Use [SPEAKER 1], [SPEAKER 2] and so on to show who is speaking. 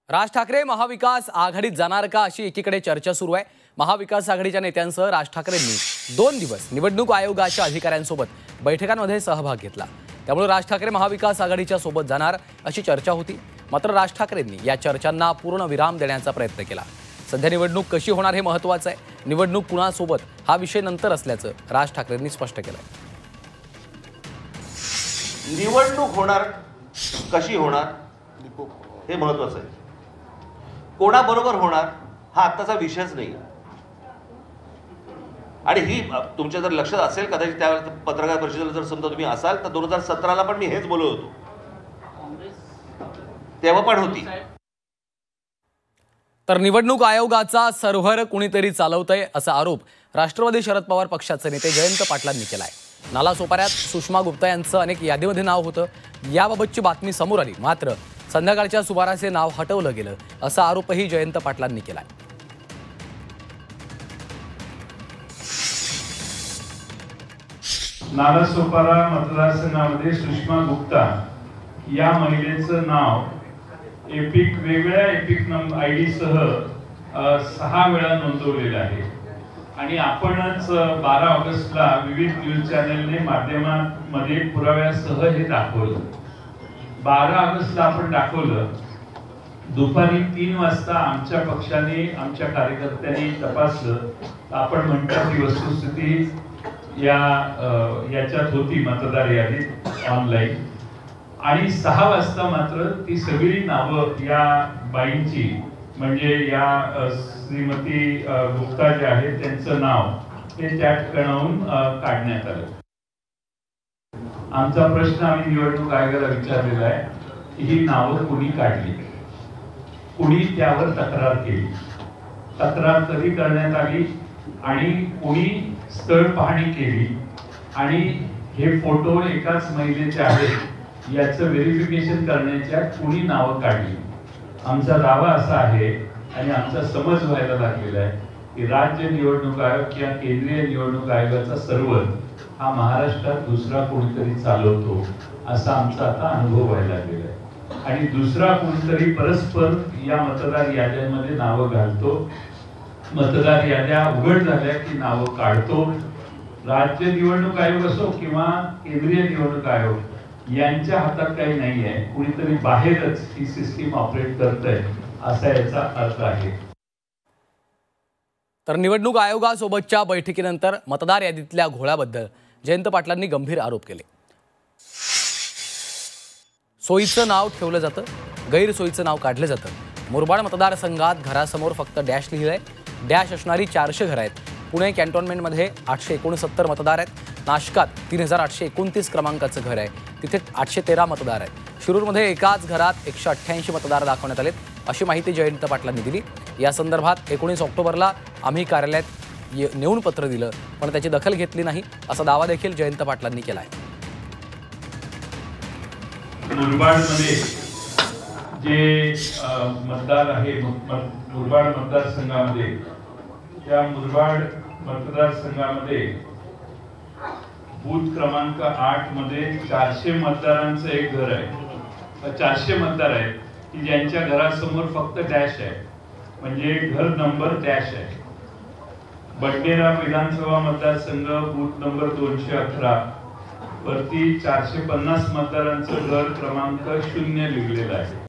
[SPEAKER 1] राज ठाकरे महाविकास आघाडीत जाणार का अशी एकीकडे चर्चा सुरू आहे। महाविकास आघाडीच्या नेत्यांसह राज ठाकरेंनी 2 दिवस निवडणूक आयोगाच्या अधिकाऱ्यांसोबत बैठकांमध्ये सहभाग घेतला। त्यामुळे राज ठाकरे महाविकास आघाडीच्या सोबत जाणार अशी चर्चा होती। मात्र राज ठाकरेंनी या चर्चांना पूर्ण विराम देण्याचा प्रयत्न केला। सध्या निवडणूक कशी होणार हे महत्त्वाचं आहे, निवडणूक कुणासोबत हा विषय नंतर असल्याचं राज ठाकरेंनी स्पष्ट केलं।
[SPEAKER 2] निवडणूक होणार कशी होणार हे महत्त्वाचं आहे, कोणाबरोबर होणार हा आत्ताचा विषयच नाही। आणि ही तुमच्या जर लक्षात असेल, कदाचित त्यावेळेला पत्रकार परिषदेला जर समजा तुम्ही असाल तर 2017ला पण मी हेच बोलत होतो, तेव्हा पण होती।
[SPEAKER 1] तर निवडणूक आयोगाचा सर्व्हर कुणीतरी चालवतंय असा आरोप राष्ट्रवादी शरद पवार पक्षाचे नेते जयंत पाटलांनी केलाय। नालासोपाऱ्यात सुषमा गुप्ता यांचं अनेक यादीमध्ये नाव होतं, याबाबतची बातमी समोर आली, मात्र संध्याकाळच्या सुमारास नाव हटवलं गेलं असा आरोपही जयंत पाटलांनी केलाय।
[SPEAKER 3] नालासोपारा मतदारसंघामध्ये सुषमा गुप्ता या महिलेचं नाव एपिक वेगळ्या एपिक आयडी सह 6 वेळा नोंदवलेलं आहे। आणि आपणच 12 ऑगस्टला विविध न्यूज चॅनलने माध्यमांमध्ये पुराव्यासह हे दाखवलं। 12 ऑगस्टला आपण दाखवलं, दुपारी 3 वाजता आमच्या पक्षाने आमच्या कार्यकर्त्यांनी तपासलं, आपण म्हणतात ती वस्तुस्थिती याच्यात होती मतदार यादीत ऑनलाईन। आणि 6 वाजता मात्र ती सगळी नावं या बाईंची म्हणजे या श्रीमती गुप्ता जे आहेत त्यांचं नाव हे त्या ठिकाणाहून काढण्यात आलं। आमचा प्रश्न आम्ही निवडणूक आयोगाला विचारलेला आहे की ही नावं कुणी काढली, कुणी त्यावर तक्रार केली, तक्रार कधी करण्यात आली आणि कुणी स्थळ पाहणी केली आणि हे फोटो एकाच महिलेचे आहेत याचं व्हेरिफिकेशन करण्याच्या कुणी नावं काढली। आमचा दावा असा आहे आणि आमचा समज व्हायला लागलेला आहे की राज्य निवडणूक आयोग किंवा केंद्रीय निवडणूक आयोगाचा सर्व्हर हा महाराष्ट्रात दुसरा कोणीतरी चालवतो असा आमचा आता अनुभव व्हायला लागलेला आहे। आणि दुसरा कोणीतरी परस्पर या मतदार याद्यांमध्ये नावं घालतो, मतदार याद्या उघड झाल्या की नावं काढतो। राज्य निवडणूक आयोग असो किंवा केंद्रीय निवडणूक आयोग यांच्या हातात काही नाही आहे, कुणीतरी बाहेरच ही सिस्टीम ऑपरेट करतंय असा याचा अर्थ आहे।
[SPEAKER 1] तर निवडणूक आयोगासोबतच्या बैठकीनंतर मतदार यादीतल्या घोळाबद्दल जयंत पाटलांनी गंभीर आरोप केले। सोयीचं नाव ठेवलं जातं, गैरसोयीचं नाव काढलं जातं। मुरबाड मतदारसंघात घरासमोर फक्त डॅश लिहिलंय, डॅश असणारी 400 घरं आहेत। पुणे कॅन्टोन्मेंटमध्ये 869 मतदार आहेत। नाशकात 3829 क्रमांकाचं घर आहे, तिथे 813 मतदार आहेत। शिरूरमध्ये एकाच घरात 188 मतदार दाखवण्यात आलेत अशी माहिती जयंत पाटलांनी दिली। या संदर्भात 19 ऑक्टोबरला आम्ही कार्यालयात नेऊन पत्र दिलं, पण त्याची दखल घेतली नाही असा दावा देखील जयंत पाटलांनी केला आहे।
[SPEAKER 3] मुरबाडमध्ये जे मतदार आहे, मुरबाड मतदारसंघामध्ये, त्या मुरबाड मतदारसंघामध्ये बूथ क्रमांक 8 मध्ये 400 मतदारांचं एक घर आहे। 400 मतदार आहेत की ज्यांच्या घरासमोर फक्त डॅश आहे, म्हणजे घर नंबर डॅश आहे। बडनेरा विधानसभा मतदारसंघ बूथ नंबर 211 वरती 450 मतदारांचं घर क्रमांक 0 लिहिलेलं आहे।